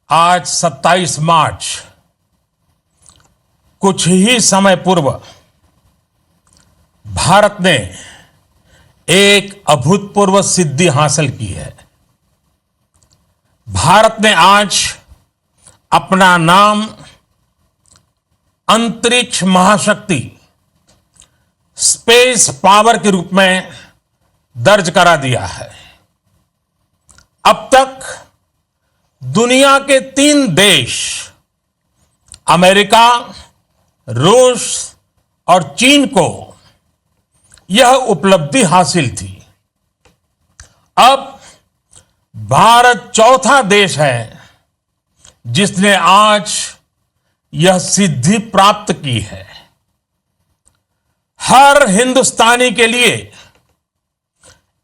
आज 27 मार्च कुछ ही समय पूर्व भारत ने एक अभूतपूर्व सिद्धि हासिल की है। भारत ने आज अपना नाम अंतरिक्ष महाशक्ति स्पेस पावर के रूप में दर्ज करा दिया है। अब तक दुनिया के 3 देश अमेरिका, रूस और चीन को यह उपलब्धि हासिल थी। अब भारत चौथा देश है जिसने आज यह सिद्धि प्राप्त की है। हर हिंदुस्तानी के लिए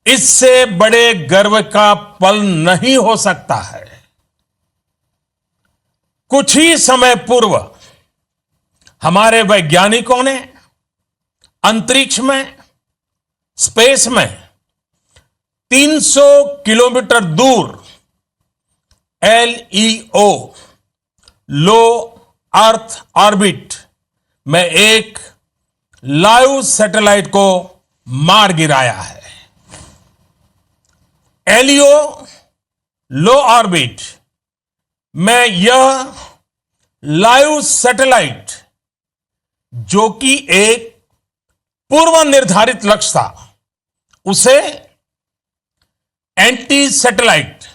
इससे बड़े गर्व का पल नहीं हो सकता है। कुछ ही समय पूर्व हमारे वैज्ञानिकों ने अंतरिक्ष में, स्पेस में 300 किलोमीटर दूर LEO लो अर्थ ऑर्बिट में एक लाइव सैटेलाइट को मार गिराया है। LEO लो ऑर्बिट में यह लाइव सैटेलाइट, जो कि एक पूर्व निर्धारित लक्ष्य था, उसे एंटी सैटेलाइट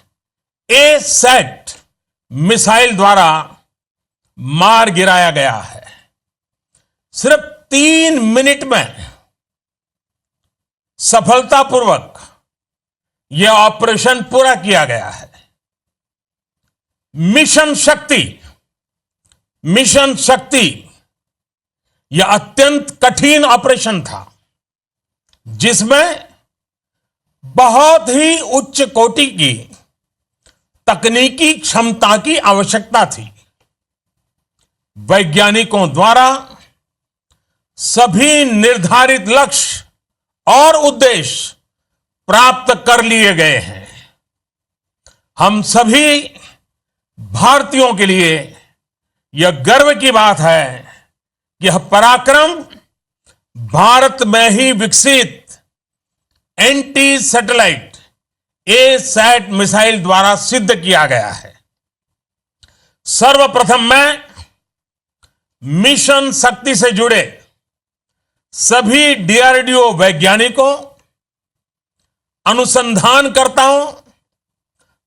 A-सैट मिसाइल द्वारा मार गिराया गया है। सिर्फ 3 मिनट में सफलतापूर्वक यह ऑपरेशन पूरा किया गया है। मिशन शक्ति यह अत्यंत कठिन ऑपरेशन था, जिसमें बहुत ही उच्च कोटि की तकनीकी क्षमता की आवश्यकता थी। वैज्ञानिकों द्वारा सभी निर्धारित लक्ष्य और उद्देश्य प्राप्त कर लिए गए हैं। हम सभी भारतीयों के लिए यह गर्व की बात है कि यह पराक्रम भारत में ही विकसित एंटी सैटेलाइट A-सैट मिसाइल द्वारा सिद्ध किया गया है। सर्वप्रथम मैं मिशन शक्ति से जुड़े सभी DRDO वैज्ञानिकों, अनुसंधानकर्ताओं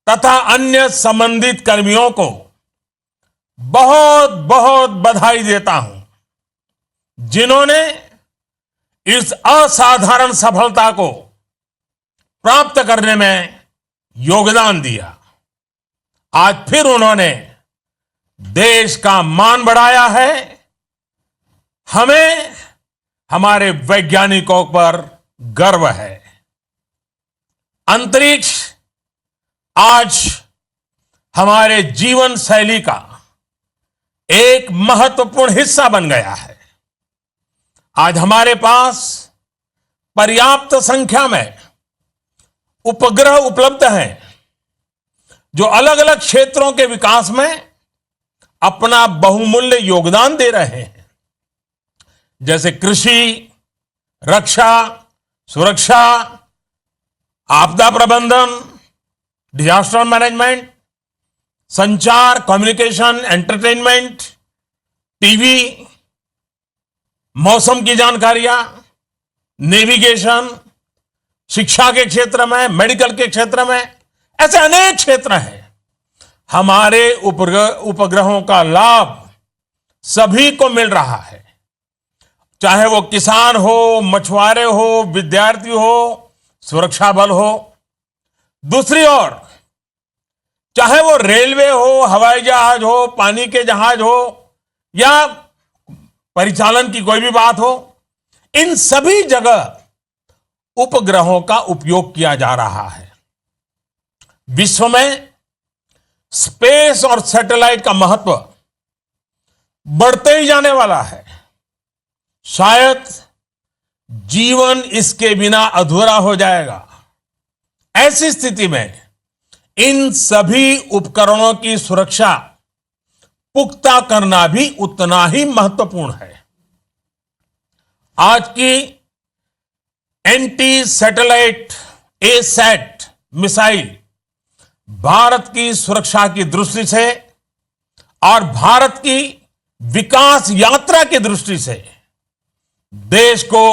तथा अन्य संबंधित कर्मियों को बहुत बहुत बधाई देता हूं, जिन्होंने इस असाधारण सफलता को प्राप्त करने में योगदान दिया। आज फिर उन्होंने देश का मान बढ़ाया है। हमें हमारे वैज्ञानिकों पर गर्व है। अंतरिक्ष आज हमारे जीवन शैली का एक महत्वपूर्ण हिस्सा बन गया है। आज हमारे पास पर्याप्त संख्या में उपग्रह उपलब्ध हैं, जो अलग अलग क्षेत्रों के विकास में अपना बहुमूल्य योगदान दे रहे हैं, जैसे कृषि, रक्षा, सुरक्षा, आपदा प्रबंधन, डिजास्टर मैनेजमेंट, संचार, कम्युनिकेशन, एंटरटेनमेंट, टीवी, मौसम की जानकारियां, नेविगेशन, शिक्षा के क्षेत्र में, मेडिकल के क्षेत्र में, ऐसे अनेक क्षेत्र हैं। हमारे उपग्रहों का लाभ सभी को मिल रहा है, चाहे वो किसान हो, मछुआरे हो, विद्यार्थी हो, सुरक्षा बल हो। दूसरी ओर चाहे वो रेलवे हो, हवाई जहाज हो, पानी के जहाज हो या परिचालन की कोई भी बात हो, इन सभी जगह उपग्रहों का उपयोग किया जा रहा है। विश्व में स्पेस और सैटेलाइट का महत्व बढ़ते ही जाने वाला है। शायद जीवन इसके बिना अधूरा हो जाएगा। ऐसी स्थिति में इन सभी उपकरणों की सुरक्षा पुख्ता करना भी उतना ही महत्वपूर्ण है। आज की anti satellite asset missile Bharat की सुरक्षा की दृष्टि से और भारत की विकास यात्रा की दृष्टि से देश को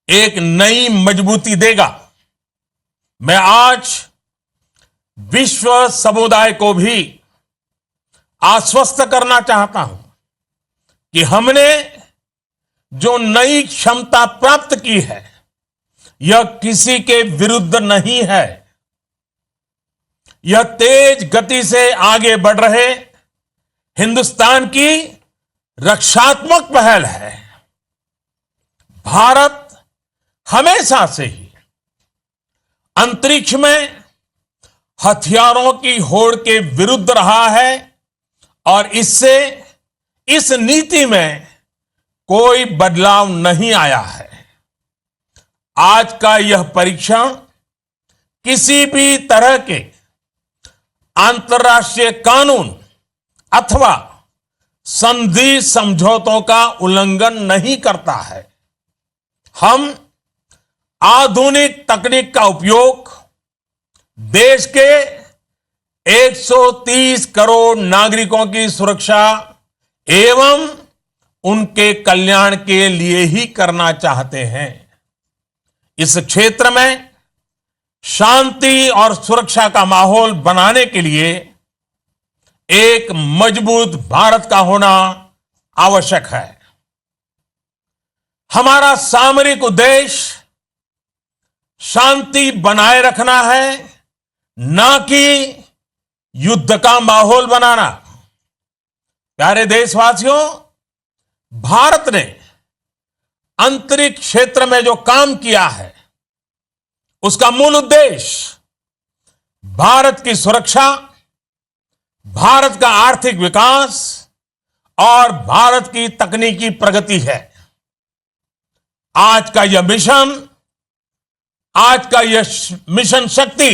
एक नई मजबूती देगा। मैं आज विश्व समुदाय को भी आश्वस्त करना चाहता हूं कि हमने जो नई क्षमता प्राप्त की है यह किसी के विरुद्ध नहीं है। यह तेज गति से आगे बढ़ रहे हिंदुस्तान की रक्षात्मक पहल है। भारत हमेशा से ही अंतरिक्ष में हथियारों की होड़ के विरुद्ध रहा है और इससे इस नीति में कोई बदलाव नहीं आया है। आज का यह परीक्षण किसी भी तरह के अंतर्राष्ट्रीय कानून अथवा संधि समझौतों का उल्लंघन नहीं करता है। हम आधुनिक तकनीक का उपयोग देश के 130 करोड़ नागरिकों की सुरक्षा एवं उनके कल्याण के लिए ही करना चाहते हैं। इस क्षेत्र में शांति और सुरक्षा का माहौल बनाने के लिए एक मजबूत भारत का होना आवश्यक है। हमारा सामरिक उद्देश्य शांति बनाए रखना है, ना कि युद्ध का माहौल बनाना। प्यारे देशवासियों, भारत ने अंतरिक्ष क्षेत्र में जो काम किया है उसका मूल उद्देश्य भारत की सुरक्षा, भारत का आर्थिक विकास और भारत की तकनीकी प्रगति है। आज का यह मिशन शक्ति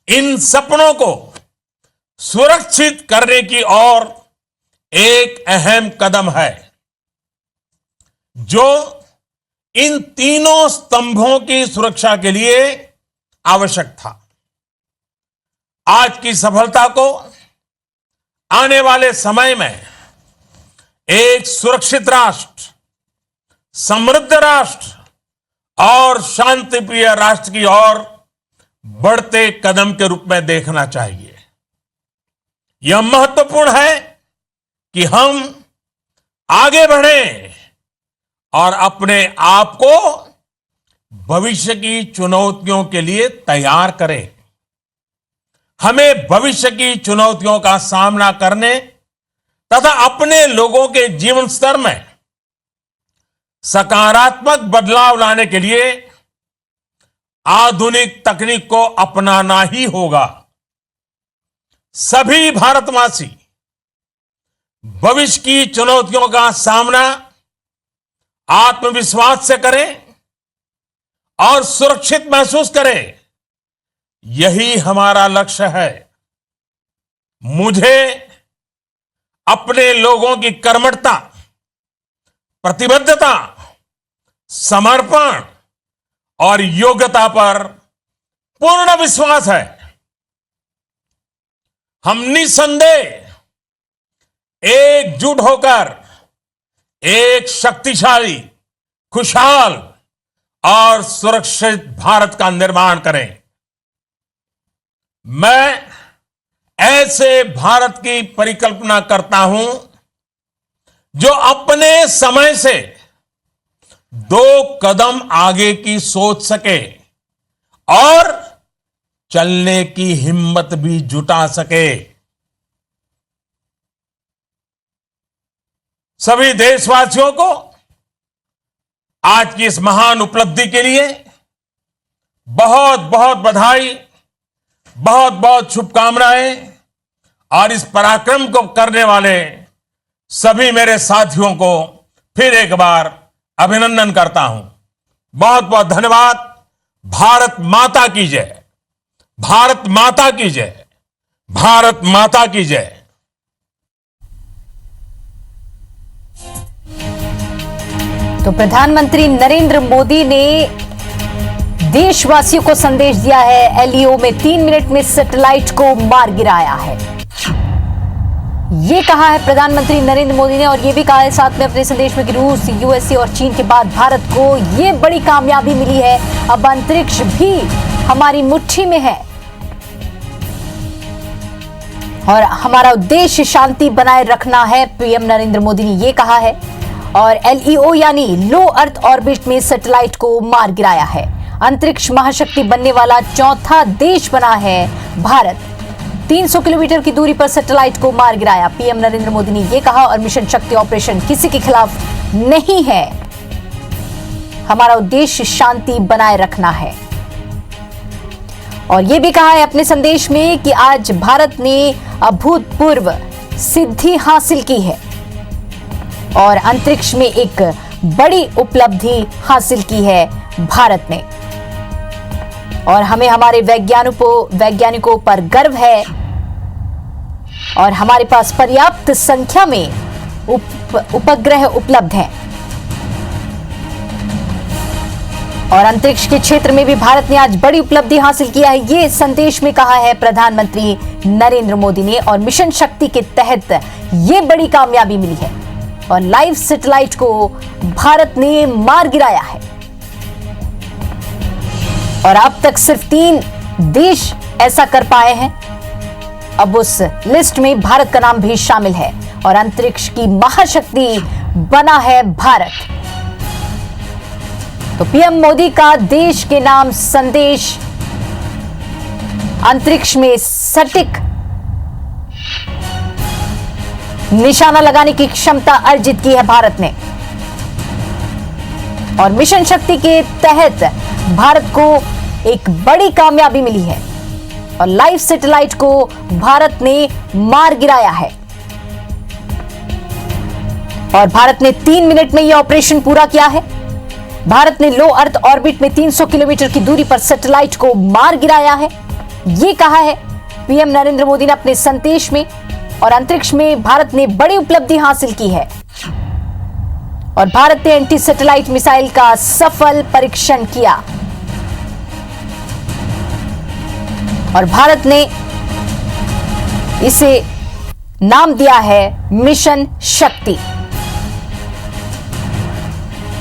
इन सपनों को सुरक्षित करने की ओर एक अहम कदम है, जो इन तीनों स्तंभों की सुरक्षा के लिए आवश्यक था। आज की सफलता को आने वाले समय में एक सुरक्षित राष्ट्र, समृद्ध राष्ट्र और शांतिप्रिय राष्ट्र की ओर बढ़ते कदम के रूप में देखना चाहिए। यह महत्वपूर्ण है कि हम आगे बढ़ें और अपने आप को भविष्य की चुनौतियों के लिए तैयार करें। हमें भविष्य की चुनौतियों का सामना करने तथा अपने लोगों के जीवन स्तर में सकारात्मक बदलाव लाने के लिए आधुनिक तकनीक को अपनाना ही होगा। सभी भारतवासी भविष्य की चुनौतियों का सामना आत्मविश्वास से करें और सुरक्षित महसूस करें। यही हमारा लक्ष्य है। मुझे अपने लोगों की कर्मठता, प्रतिबद्धता, समर्पण और योग्यता पर पूर्ण विश्वास है। हम निसंदेह एकजुट होकर एक शक्तिशाली, खुशहाल और सुरक्षित भारत का निर्माण करें। मैं ऐसे भारत की परिकल्पना करता हूं जो अपने समय से 2 कदम आगे की सोच सके और चलने की हिम्मत भी जुटा सके। सभी देशवासियों को आज की इस महान उपलब्धि के लिए बहुत बहुत बधाई, बहुत बहुत शुभकामनाएं और इस पराक्रम को करने वाले सभी मेरे साथियों को फिर एक बार अभिनंदन करता हूं। बहुत बहुत धन्यवाद। भारत माता की जय। भारत माता की जय। भारत माता की जय। तो प्रधानमंत्री नरेंद्र मोदी ने देशवासियों को संदेश दिया है। एलईओ में 3 मिनट में सैटेलाइट को मार गिराया है, ये कहा है प्रधानमंत्री नरेंद्र मोदी ने। और ये भी कहा है साथ में अपने संदेश में कि रूस, यूएसए और चीन के बाद भारत को ये बड़ी कामयाबी मिली है। अब अंतरिक्ष भी हमारी मुट्ठी में है और हमारा उद्देश्य शांति बनाए रखना है, पीएम नरेंद्र मोदी ने ये कहा है। और एलईओ यानी लो अर्थ ऑर्बिट में सैटेलाइट को मार गिराया है। अंतरिक्ष महाशक्ति बनने वाला चौथा देश बना है भारत। 300 किलोमीटर की दूरी पर सैटेलाइट को मार गिराया, पीएम नरेंद्र मोदी ने यह कहा। और मिशन शक्ति ऑपरेशन किसी के खिलाफ नहीं है, हमारा उद्देश्य शांति बनाए रखना है। और यह भी कहा है अपने संदेश में कि आज भारत ने अभूतपूर्व सिद्धि हासिल की है और अंतरिक्ष में एक बड़ी उपलब्धि हासिल की है भारत ने। और हमें हमारे वैज्ञानिकों पर गर्व है और हमारे पास पर्याप्त संख्या में उपग्रह उपलब्ध हैं। और अंतरिक्ष के क्षेत्र में भी भारत ने आज बड़ी उपलब्धि हासिल किया है, ये संदेश में कहा है प्रधानमंत्री नरेंद्र मोदी ने। और मिशन शक्ति के तहत ये बड़ी कामयाबी मिली है और लाइव सैटेलाइट को भारत ने मार गिराया है। और अब तक सिर्फ 3 देश ऐसा कर पाए हैं, अब उस लिस्ट में भारत का नाम भी शामिल है और अंतरिक्ष की महाशक्ति बना है भारत। तो पीएम मोदी का देश के नाम संदेश, अंतरिक्ष में सटीक निशाना लगाने की क्षमता अर्जित की है भारत ने। और मिशन शक्ति के तहत भारत को एक बड़ी कामयाबी मिली है और लाइव सैटेलाइट को भारत ने मार गिराया है। और भारत ने 3 मिनट में यह ऑपरेशन पूरा किया है। भारत ने लो अर्थ ऑर्बिट में 300 किलोमीटर की दूरी पर सैटेलाइट को मार गिराया है, यह कहा है पीएम नरेंद्र मोदी ने अपने संदेश में। और अंतरिक्ष में भारत ने बड़ी उपलब्धि हासिल की है और भारत ने एंटी सैटेलाइट मिसाइल का सफल परीक्षण किया और भारत ने इसे नाम दिया है मिशन शक्ति।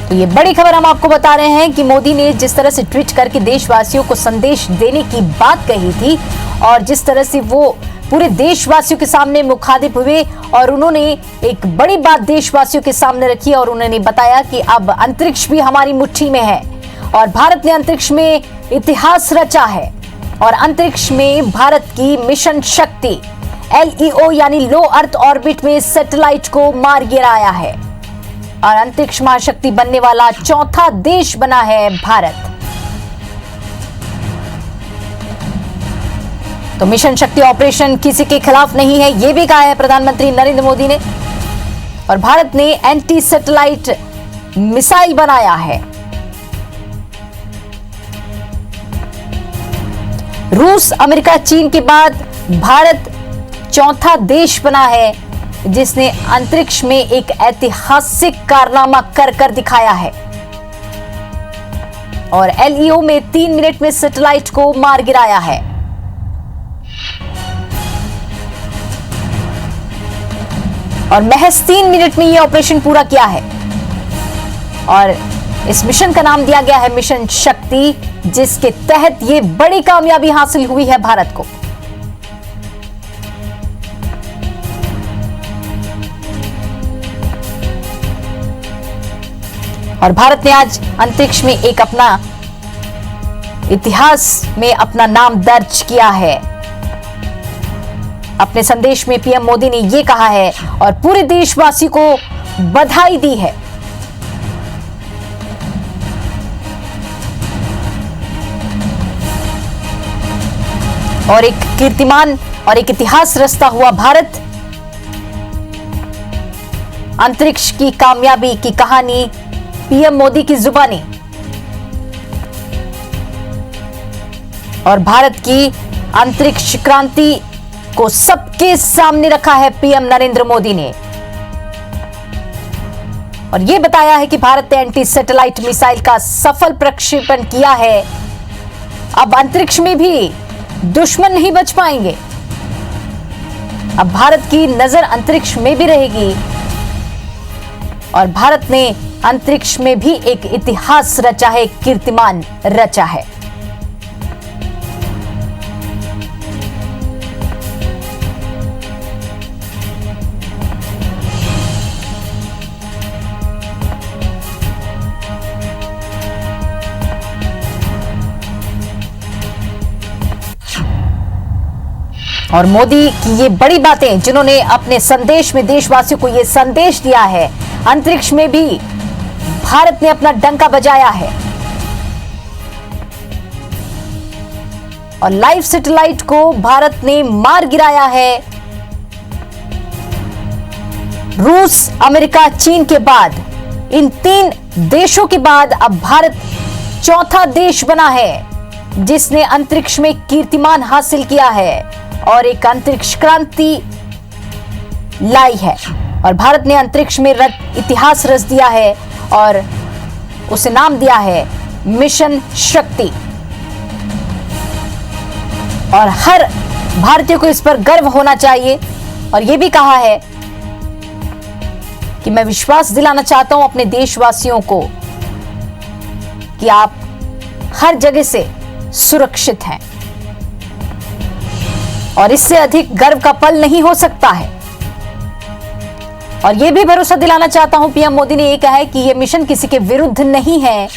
तो ये बड़ी खबर हम आपको बता रहे हैं कि मोदी ने जिस तरह से ट्वीट करके देशवासियों को संदेश देने की बात कही थी और जिस तरह से वो पूरे देशवासियों के सामने मुखातिब हुए और उन्होंने एक बड़ी बात देशवासियों के सामने रखी और उन्होंने बताया कि अब अंतरिक्ष भी हमारी मुट्ठी में है और भारत ने अंतरिक्ष में इतिहास रचा है। और अंतरिक्ष में भारत की मिशन शक्ति एलईओ यानी लो अर्थ ऑर्बिट में सैटेलाइट को मार गिराया है और अंतरिक्ष महाशक्ति बनने वाला चौथा देश बना है भारत। तो मिशन शक्ति ऑपरेशन किसी के खिलाफ नहीं है, यह भी कहा है प्रधानमंत्री नरेंद्र मोदी ने। और भारत ने एंटी सैटेलाइट मिसाइल बनाया है। रूस, अमेरिका, चीन के बाद भारत चौथा देश बना है जिसने अंतरिक्ष में एक ऐतिहासिक कारनामा कर दिखाया है और एलईओ में 3 मिनट में सैटेलाइट को मार गिराया है। और महज 3 मिनट में यह ऑपरेशन पूरा किया है और इस मिशन का नाम दिया गया है मिशन शक्ति, जिसके तहत यह बड़ी कामयाबी हासिल हुई है भारत को। और भारत ने आज अंतरिक्ष में एक अपना इतिहास में अपना नाम दर्ज किया है। अपने संदेश में पीएम मोदी ने यह कहा है और पूरे देशवासी को बधाई दी है। और एक कीर्तिमान और एक इतिहास रचता हुआ भारत अंतरिक्ष की कामयाबी की कहानी पीएम मोदी की जुबानी और भारत की अंतरिक्ष क्रांति को सबके सामने रखा है पीएम नरेंद्र मोदी ने और यह बताया है कि भारत ने एंटी सैटेलाइट मिसाइल का सफल प्रक्षेपण किया है। अब अंतरिक्ष में भी दुश्मन नहीं बच पाएंगे। अब भारत की नजर अंतरिक्ष में भी रहेगी और भारत ने अंतरिक्ष में भी एक इतिहास रचा है, कीर्तिमान रचा है। और मोदी की ये बड़ी बातें, जिन्होंने अपने संदेश में देशवासियों को ये संदेश दिया है, अंतरिक्ष में भी भारत ने अपना डंका बजाया है और लाइव सैटेलाइट को भारत ने मार गिराया है। रूस, अमेरिका, चीन के बाद, इन 3 देशों के बाद अब भारत चौथा देश बना है जिसने अंतरिक्ष में कीर्तिमान हासिल किया है और एक अंतरिक्ष क्रांति लाई है और भारत ने अंतरिक्ष में इतिहास रच दिया है और उसे नाम दिया है मिशन शक्ति। और हर भारतीय को इस पर गर्व होना चाहिए और यह भी कहा है कि मैं विश्वास दिलाना चाहता हूं अपने देशवासियों को कि आप हर जगह से सुरक्षित हैं और इससे अधिक गर्व का पल नहीं हो सकता है। और यह भी भरोसा दिलाना चाहता हूं, पीएम मोदी ने यह कहा है कि यह मिशन किसी के विरुद्ध नहीं है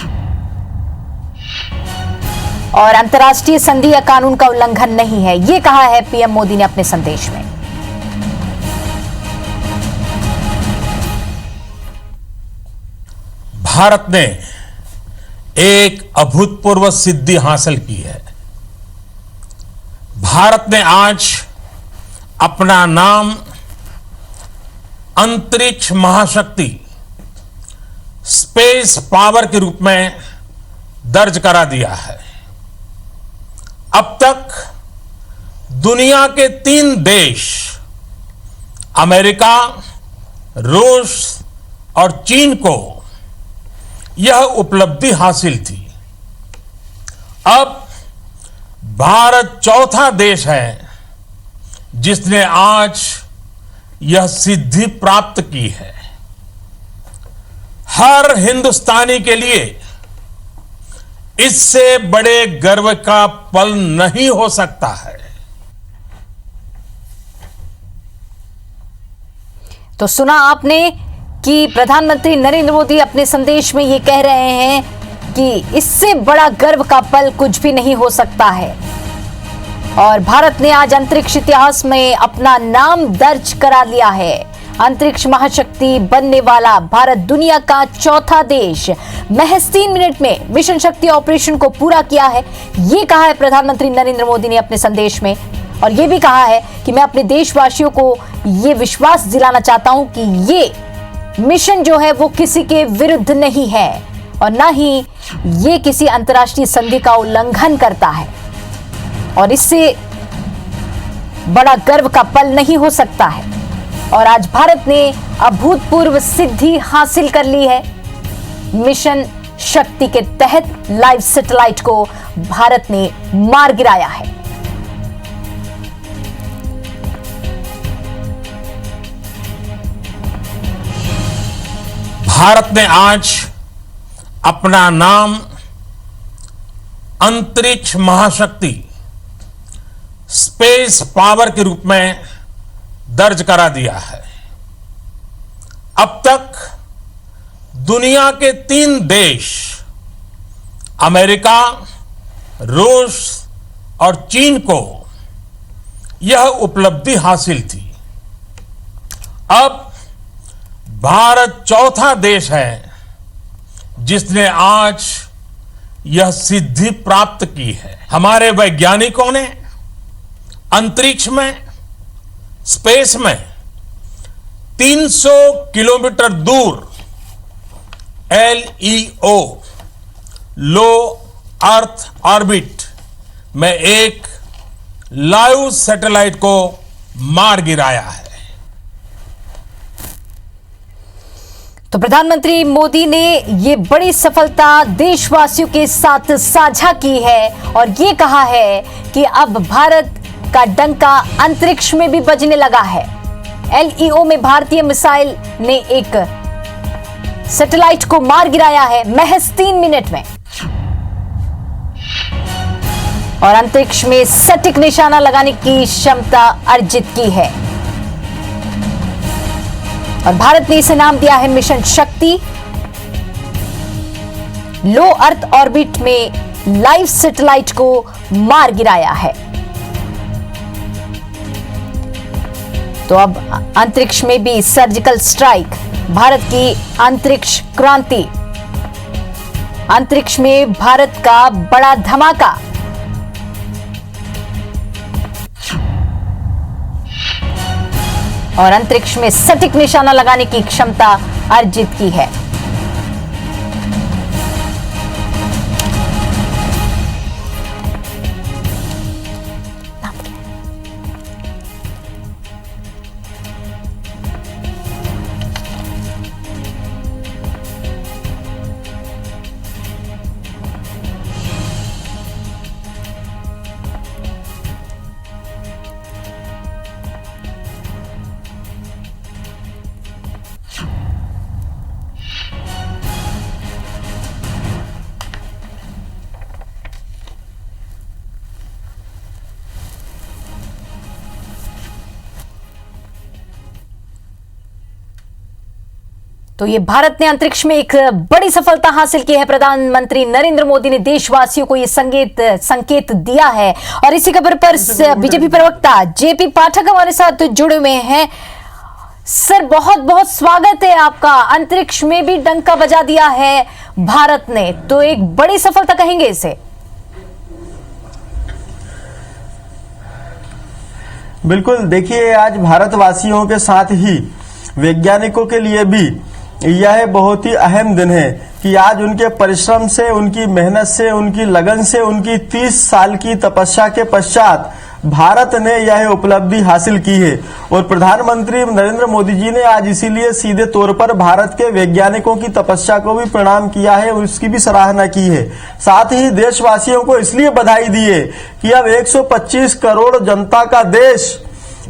और अंतर्राष्ट्रीय संधि या कानून का उल्लंघन नहीं है। यह कहा है पीएम मोदी ने अपने संदेश में। भारत ने एक अभूतपूर्व सिद्धि हासिल की है। भारत ने आज अपना नाम अंतरिक्ष महाशक्ति, स्पेस पावर के रूप में दर्ज करा दिया है। अब तक दुनिया के 3 देश, अमेरिका, रूस और चीन को यह उपलब्धि हासिल थी। अब भारत चौथा देश है जिसने आज यह सिद्धि प्राप्त की है। हर हिंदुस्तानी के लिए इससे बड़े गर्व का पल नहीं हो सकता है। तो सुना आपने कि प्रधानमंत्री नरेंद्र मोदी अपने संदेश में ये कह रहे हैं कि इससे बड़ा गर्व का पल कुछ भी नहीं हो सकता है और भारत ने आज अंतरिक्ष इतिहास में अपना नाम दर्ज करा लिया है। अंतरिक्ष महाशक्ति बनने वाला भारत दुनिया का चौथा देश महज 3 मिनट में मिशन शक्ति ऑपरेशन को पूरा किया है। ये कहा है प्रधानमंत्री नरेंद्र मोदी ने अपने संदेश में और ये भी कहा है कि मैं अपने देशवासियों को ये विश्वास दिलाना चाहता हूं कि ये मिशन जो है वो किसी के विरुद्ध नहीं है और ना ही ये किसी अंतर्राष्ट्रीय संधि का उल्लंघन करता है और इससे बड़ा गर्व का पल नहीं हो सकता है। और आज भारत ने अभूतपूर्व सिद्धि हासिल कर ली है। मिशन शक्ति के तहत लाइव सैटेलाइट को भारत ने मार गिराया है। भारत ने आज अपना नाम अंतरिक्ष महाशक्ति, स्पेस पावर के रूप में दर्ज करा दिया है। अब तक दुनिया के 3 देश, अमेरिका, रूस और चीन को यह उपलब्धि हासिल थी। अब भारत चौथा देश है जिसने आज यह सिद्धि प्राप्त की है। हमारे वैज्ञानिकों ने अंतरिक्ष में, स्पेस में 300 किलोमीटर दूर LEO, लो अर्थ ऑर्बिट में एक लाइव सैटेलाइट को मार गिराया है। तो प्रधानमंत्री मोदी ने ये बड़ी सफलता देशवासियों के साथ साझा की है और ये कहा है कि अब भारत का डंका अंतरिक्ष में भी बजने लगा है। LEO में भारतीय मिसाइल ने एक सैटेलाइट को मार गिराया है महज 3 मिनट में और अंतरिक्ष में सटीक निशाना लगाने की क्षमता अर्जित की है। और भारत ने इसे नाम दिया है मिशन शक्ति। लो अर्थ ऑर्बिट में लाइव सैटेलाइट को मार गिराया है। तो अब अंतरिक्ष में भी सर्जिकल स्ट्राइक, भारत की अंतरिक्ष क्रांति, अंतरिक्ष में भारत का बड़ा धमाका। और अंतरिक्ष में सटीक निशाना लगाने की क्षमता अर्जित की है। तो ये भारत ने अंतरिक्ष में एक बड़ी सफलता हासिल की है। प्रधानमंत्री नरेंद्र मोदी ने देशवासियों को ये संकेत दिया है। और इसी खबर पर बीजेपी प्रवक्ता JP पाठक हमारे साथ जुड़े हुए हैं। सर, बहुत बहुत स्वागत है आपका। अंतरिक्ष में भी डंका बजा दिया है भारत ने, तो एक बड़ी सफलता कहेंगे इसे? बिल्कुल, देखिए, आज भारतवासियों के साथ ही वैज्ञानिकों के लिए भी यह बहुत ही अहम दिन है कि आज उनके परिश्रम से, उनकी मेहनत से, उनकी लगन से, उनकी 30 साल की तपस्या के पश्चात भारत ने यह उपलब्धि हासिल की है। और प्रधानमंत्री नरेंद्र मोदी जी ने आज इसीलिए सीधे तौर पर भारत के वैज्ञानिकों की तपस्या को भी प्रणाम किया है और उसकी भी सराहना की है। साथ ही देशवासियों को इसलिए बधाई दी है कि अब 125 करोड़ जनता का देश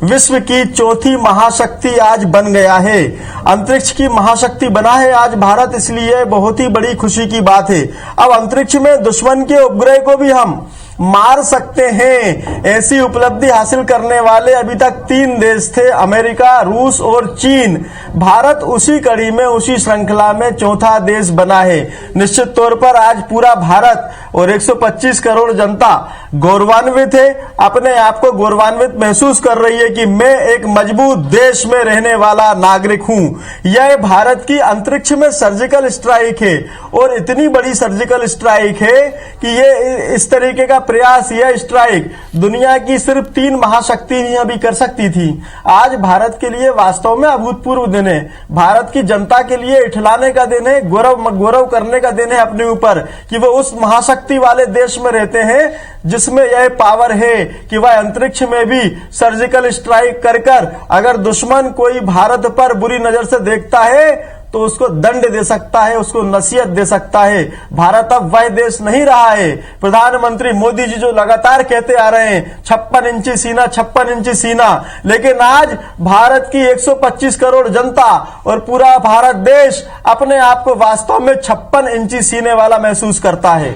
विश्व की चौथी महाशक्ति आज बन गया है, अंतरिक्ष की महाशक्ति बना है आज भारत। इसलिए बहुत ही बड़ी खुशी की बात है। अब अंतरिक्ष में दुश्मन के उपग्रह को भी हम मार सकते हैं। ऐसी उपलब्धि हासिल करने वाले अभी तक 3 देश थे, अमेरिका, रूस और चीन। भारत उसी कड़ी में, उसी श्रृंखला में चौथा देश बना है। निश्चित तौर पर आज पूरा भारत और 125 करोड़ जनता गौरवान्वित है, अपने आप को गौरवान्वित महसूस कर रही है कि मैं एक मजबूत देश में रहने वाला नागरिक हूं। यह भारत की अंतरिक्ष में सर्जिकल स्ट्राइक है और इतनी बड़ी सर्जिकल स्ट्राइक है कि ये इस तरीके का प्रयास, यह स्ट्राइक दुनिया की सिर्फ 3 महाशक्ति ही अभी कर सकती थी। आज भारत के लिए वास्तव में अभूतपूर्व दिन है। भारत की जनता के लिए इठलाने का दिन है, गौरव करने का दिन है अपने ऊपर कि वो उस महाशक्ति वाले देश में रहते हैं जिसमें यह पावर है कि वह अंतरिक्ष में भी सर्जिकल स्ट्राइक कर अगर दुश्मन कोई भारत पर बुरी नजर से देखता है तो उसको दंड दे सकता है, उसको नसीहत दे सकता है। भारत अब वह देश नहीं रहा है। प्रधानमंत्री मोदी जी जो लगातार कहते आ रहे हैं 56 इंची सीना, 56 इंची सीना, लेकिन आज भारत की 125 करोड़ जनता और पूरा भारत देश अपने आप को वास्तव में 56 इंची सीने वाला महसूस करता है।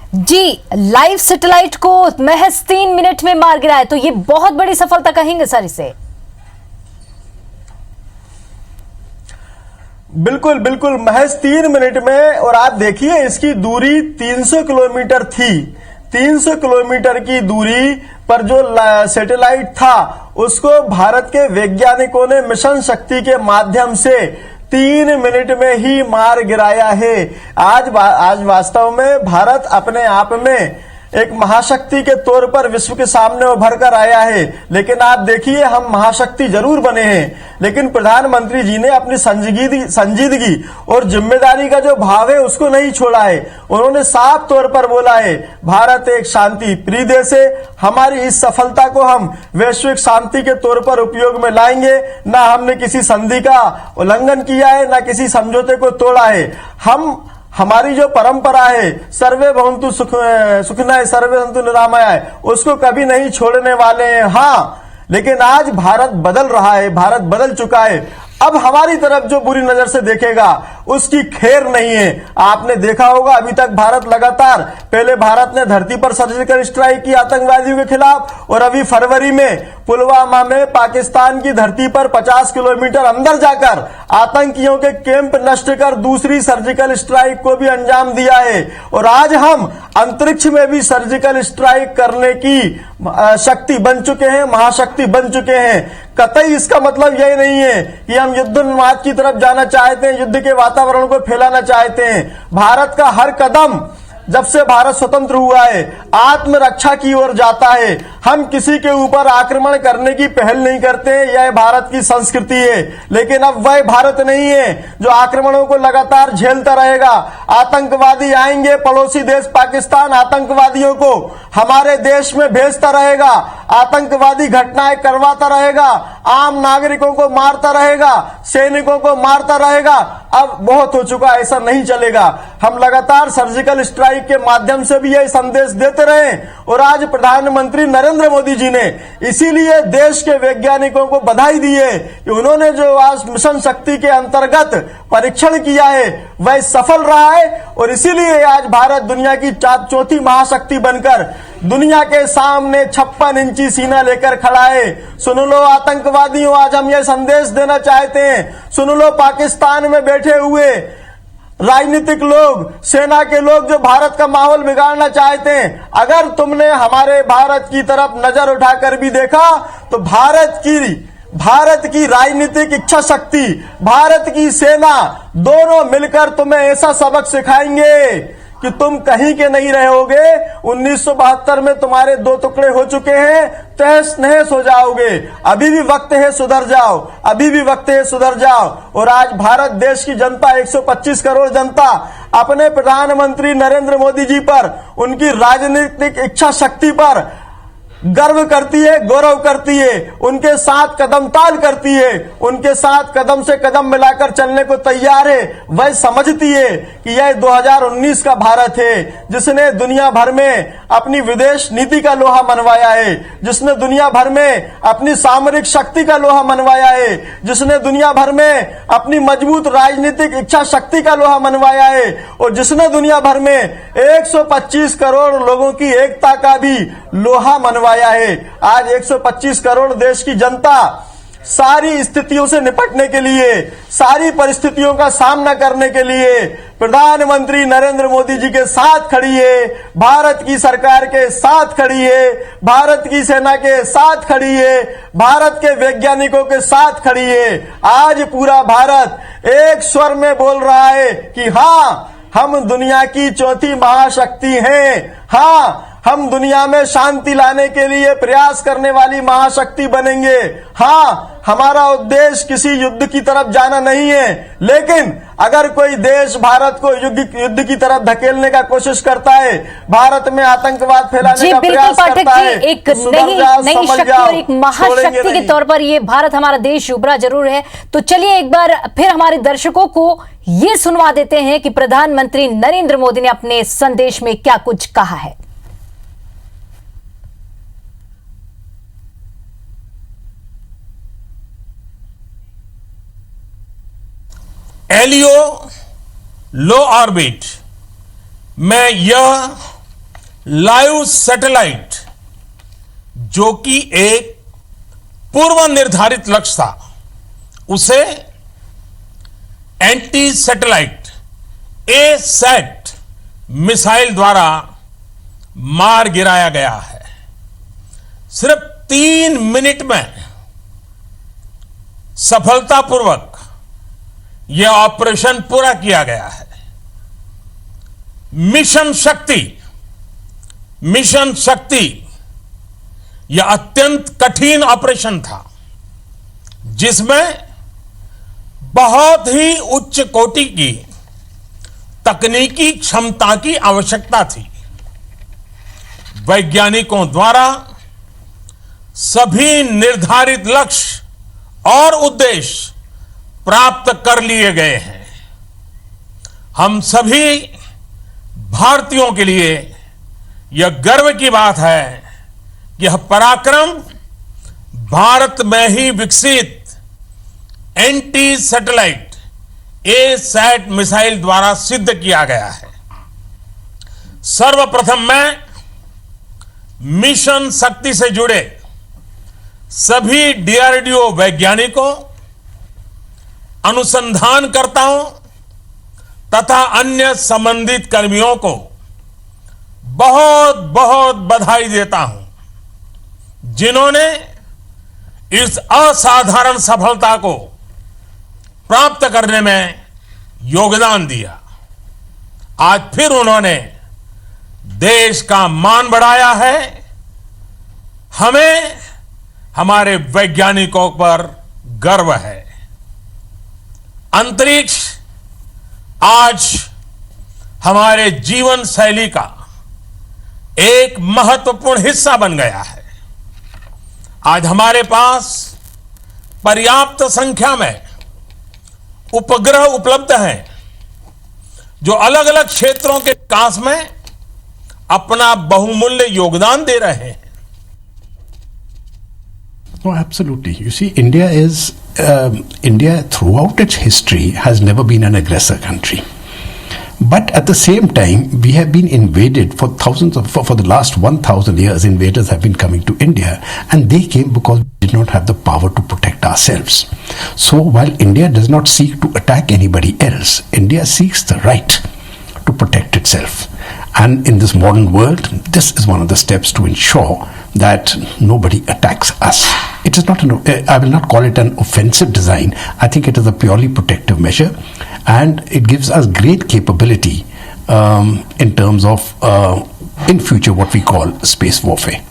जी, लाइव सैटेलाइट को महज 3 मिनट में मार गिराया, तो ये बहुत बड़ी सफलता कहेंगे सर इसे? बिल्कुल बिल्कुल, महज 3 मिनट में। और आप देखिए इसकी दूरी 300 किलोमीटर थी। 300 किलोमीटर की दूरी पर जो सैटेलाइट था उसको भारत के वैज्ञानिकों ने मिशन शक्ति के माध्यम से 3 मिनट में ही मार गिराया है। आज वास्तव में भारत अपने आप में एक महाशक्ति के तौर पर विश्व के सामने उभर कर आया है। लेकिन आप देखिए, हम महाशक्ति जरूर बने हैं, लेकिन प्रधानमंत्री जी ने अपनी संजीदगी और जिम्मेदारी का जो भाव है उसको नहीं छोड़ा है। उन्होंने साफ तौर पर बोला है, भारत एक शांति प्रिय देश है, हमारी इस सफलता को हम वैश्विक शांति के तौर पर उपयोग में लाएंगे। ना हमने किसी संधि का उल्लंघन किया है, ना किसी समझौते को तोड़ा है। हमारी जो परंपरा है, सर्वे भवन्तु सुखिनः सर्वे सन्तु निरामयाः, उसको कभी नहीं छोड़ने वाले हैं। हाँ, लेकिन आज भारत बदल रहा है, भारत बदल चुका है। अब हमारी तरफ जो बुरी नजर से देखेगा उसकी खैर नहीं है। आपने देखा होगा, अभी तक भारत लगातार, पहले भारत ने धरती पर सर्जिकल स्ट्राइक की आतंकवादियों के खिलाफ, और अभी फरवरी में पुलवामा में पाकिस्तान की धरती पर 50 किलोमीटर अंदर जाकर आतंकियों के कैंप नष्ट कर दूसरी सर्जिकल स्ट्राइक को भी अंजाम दिया है। और आज हम अंतरिक्ष में भी सर्जिकल स्ट्राइक करने की शक्ति बन चुके हैं, महाशक्ति बन चुके हैं। कतई इसका मतलब यही नहीं है कि हम युद्धोन्माद की तरफ जाना चाहते हैं, युद्ध के वातावरण को फैलाना चाहते हैं। भारत का हर कदम, जब से भारत स्वतंत्र हुआ है, आत्मरक्षा की ओर जाता है। हम किसी के ऊपर आक्रमण करने की पहल नहीं करते, यह भारत की संस्कृति है। लेकिन अब वह भारत नहीं है जो आक्रमणों को लगातार झेलता रहेगा। आतंकवादी आएंगे, पड़ोसी देश पाकिस्तान आतंकवादियों को हमारे देश में भेजता रहेगा, आतंकवादी घटनाएं करवाता रहेगा, आम नागरिकों को मारता रहेगा, सैनिकों को मारता रहेगा। अब बहुत हो चुका, ऐसा नहीं चलेगा। हम लगातार सर्जिकल स्ट्राइक के माध्यम से भी यह संदेश देते रहे, और आज प्रधानमंत्री नरेंद्र मोदी जी ने इसीलिए देश के वैज्ञानिकों को बधाई दी है कि उन्होंने जो आज मिशन शक्ति के अंतर्गत परीक्षण किया है वह सफल रहा है। और इसीलिए आज भारत दुनिया की चौथी महाशक्ति बनकर दुनिया के सामने 56 इंची सीना लेकर खड़ा है। सुन लो आतंकवादियों, आज हम यह संदेश देना चाहते हैं, सुन लो पाकिस्तान में बैठे हुए राजनीतिक लोग, सेना के लोग जो भारत का माहौल बिगाड़ना चाहते हैं, अगर तुमने हमारे भारत की तरफ नजर उठाकर भी देखा तो भारत की राजनीतिक इच्छा शक्ति, भारत की सेना दोनों मिलकर तुम्हें ऐसा सबक सिखाएंगे कि तुम कहीं के नहीं रहोगे। 1972 में तुम्हारे 2 टुकड़े हो चुके हैं, तहस नहस हो जाओगे। अभी भी वक्त है, सुधर जाओ, अभी भी वक्त है, सुधर जाओ। और आज भारत देश की जनता, 125 करोड़ जनता अपने प्रधानमंत्री नरेंद्र मोदी जी पर, उनकी राजनीतिक इच्छा शक्ति पर गर्व करती है, गौरव करती है, उनके साथ कदम ताल करती है, उनके साथ कदम से कदम मिलाकर चलने को तैयार है। वह समझती है कि यह 2019 का भारत है जिसने दुनिया भर में अपनी विदेश नीति का लोहा मनवाया है, जिसने दुनिया भर में अपनी सामरिक शक्ति का लोहा मनवाया है, जिसने दुनिया भर में अपनी मजबूत राजनीतिक इच्छा शक्ति का लोहा मनवाया है, और जिसने दुनिया भर में 125 करोड़ लोगों की एकता का भी लोहा मनवाया है। आज 125 करोड़ देश की जनता सारी स्थितियों से निपटने के लिए, सारी परिस्थितियों का सामना करने के लिए प्रधानमंत्री नरेंद्र मोदी जी के साथ खड़ी है, भारत की सरकार के साथ खड़ी है, भारत की सेना के साथ खड़ी है, भारत के वैज्ञानिकों के साथ खड़ी है। आज पूरा भारत एक स्वर में बोल रहा है कि हाँ, हम दुनिया की चौथी महाशक्ति हैं। हाँ, हम दुनिया में शांति लाने के लिए प्रयास करने वाली महाशक्ति बनेंगे। हाँ, हमारा उद्देश्य किसी युद्ध की तरफ जाना नहीं है, लेकिन अगर कोई देश भारत को युद्ध की तरफ धकेलने का कोशिश करता है, भारत में आतंकवाद फैलाने का प्रयास करता है, एक नई शक्ति और एक महाशक्ति के तौर पर ये भारत, हमारा देश उभरा जरूर है। तो चलिए एक बार फिर हमारे दर्शकों को ये सुनवा देते हैं कि प्रधानमंत्री नरेंद्र मोदी ने अपने संदेश में क्या कुछ कहा है। एलियो लो ऑर्बिट में यह लाइव सैटेलाइट, जो कि एक पूर्व निर्धारित लक्ष्य था, उसे एंटी सैटेलाइट ए-सैट मिसाइल द्वारा मार गिराया गया है। सिर्फ 3 मिनट में सफलतापूर्वक यह ऑपरेशन पूरा किया गया है। मिशन शक्ति मिशन शक्ति यह अत्यंत कठिन ऑपरेशन था, जिसमें बहुत ही उच्च कोटि की तकनीकी क्षमता की आवश्यकता थी। वैज्ञानिकों द्वारा सभी निर्धारित लक्ष्य और उद्देश्य प्राप्त कर लिए गए हैं। हम सभी भारतीयों के लिए यह गर्व की बात है कि यह पराक्रम भारत में ही विकसित एंटी सैटेलाइट ए-सैट मिसाइल द्वारा सिद्ध किया गया है। सर्वप्रथम मैं मिशन शक्ति से जुड़े सभी डीआरडीओ वैज्ञानिकों, अनुसंधानकर्ताओं तथा अन्य संबंधित कर्मियों को बहुत बहुत बधाई देता हूं, जिन्होंने इस असाधारण सफलता को प्राप्त करने में योगदान दिया। आज फिर उन्होंने देश का मान बढ़ाया है। हमें हमारे वैज्ञानिकों पर गर्व है। अंतरिक्ष आज हमारे जीवन शैली का एक महत्वपूर्ण हिस्सा बन गया है। आज हमारे पास पर्याप्त संख्या में उपग्रह उपलब्ध हैं, जो अलग अलग क्षेत्रों के विकास में अपना बहुमूल्य योगदान दे रहे हैं। No, absolutely. You see, India throughout its history has never been an aggressor country. But at the same time, we have been invaded for the last 1,000 years. Invaders have been coming to India, and they came because we did not have the power to protect ourselves. So while India does not seek to attack anybody else, India seeks the right to protect itself. And in this modern world, this is one of the steps to ensure that nobody attacks us. It is not I will not call it an offensive design. I think it is a purely protective measure, and it gives us great capability in terms of in future what we call space warfare.